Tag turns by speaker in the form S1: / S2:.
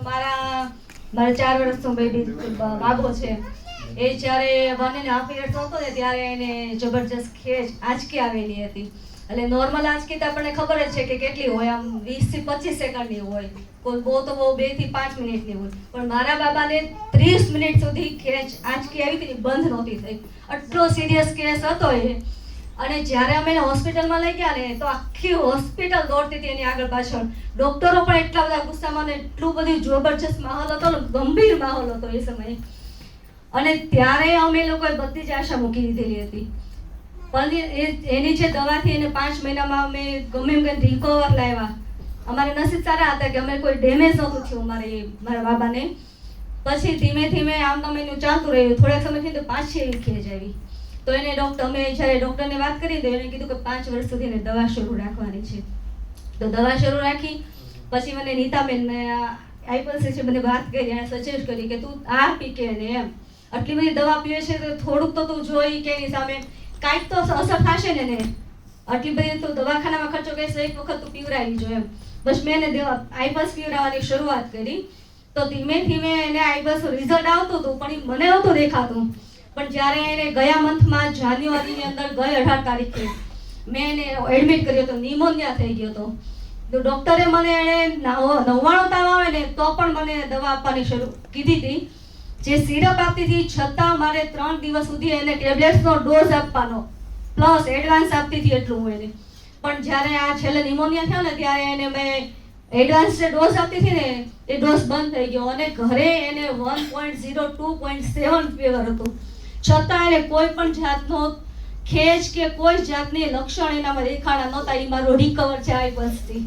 S1: મારા 4 વર્ષનો બેબી બાબો છે, એ જ્યારે 1.5 years હતો ને ત્યારે એને જબરજસ્ત ખેંચ આંચકી આવેલી હતી. એટલે નોર્મલ આંચકી તો આપણને ખબર જ છે કે કેટલી હોય, આમ 20 થી 25 સેકન્ડની હોય, કોઈ બહુ તો બહુ 2 થી 5 મિનિટની હોય. પણ મારા બાબાને 30 મિનિટ સુધી ખેંચ આંચકી આવી હતી, બંધ નહોતી થઈ. આટલો સિરિયસ કેસ હતો એ. અને જ્યારે અમે એને હોસ્પિટલમાં લઈ ગયા ને તો આખી હોસ્પિટલ દોડતી હતી એની આગળ પાછળ. ડોક્ટરો પણ એટલા બધા ગુસ્સામાં ને એટલું બધું જબરજસ્ત માહોલ હતો, ગંભીર માહોલ હતો એ સમયે. અને ત્યારે અમે લોકોએ બધી જ આશા મૂકી દીધેલી હતી. પણ એની જે દવાથી એને 5 મહિનામાં અમે ગમે એમ કરીને રિકવર લાવ્યા. અમારે નસીબ સારા હતા કે અમે કોઈ ડેમેજ નહોતું થયું મારા બાબાને. પછી ધીમે ધીમે આમ એનું ચાલતું રહ્યું. થોડાક સમયથી તો પાછી એવી ખેંચ આવી. તો એને અમે જ્યારે ડૉક્ટરને વાત કરી તો એને કીધું કે 5 વર્ષ સુધી એને દવા શરૂ રાખવાની છે. તો દવા શરૂ રાખી. પછી મને નીતાબેન આઈપલ્સે છે મને વાત કરી, એણે સજેસ્ટ કરી કે તું આ પી કે ને એમ, આટલી બધી દવા પીવે છે તો થોડુંક તો તું જોઈ કે એની સામે કાંઈક તો અસર થશે ને એને. આટલી બધી તું દવાખાનામાં ખર્ચો કરીશ, એક વખત તું પીવડાવી જો એમ. બસ મેં એને આઈપલ્સ પીવડાવવાની શરૂઆત કરી. તો ધીમે ધીમે એને આઈપલ્સ રિઝલ્ટ આવતું હતું, પણ એ મને નહોતું દેખાતું. પણ જ્યારે એને ગયા મંથમાં જાન્યુઆરીની અંદર ગઈ 18 તારીખે મેં એને એડમિટ કર્યો હતો, નિમોનિયા થઈ ગયો હતો. તો ડૉક્ટરે મને એને 99 તાવ આવે ને તો પણ મને દવા આપવાની શરૂ કીધી હતી. જે સિરપ આપતી હતી છતાં મારે 3 દિવસ સુધી એને ટેબ્લેટ્સનો ડોઝ આપવાનો પ્લસ એડવાન્સ આપતી હતી એટલું હું એને. પણ જ્યારે આ છેલ્લે નિમોનિયા થયો ને ત્યારે એને મેં એડવાન્સ જે ડોઝ આપતી હતી ને એ ડોઝ બંધ થઈ ગયો અને ઘરે એને 1.0 2.7 ફીવર હતું. છતાં એને કોઈ પણ જાતનો ખેંચ કે કોઈ જાતની લક્ષણ એનામાં દેખાણા નહોતા. એ મારો રિકવર છે આઈપલ્સથી.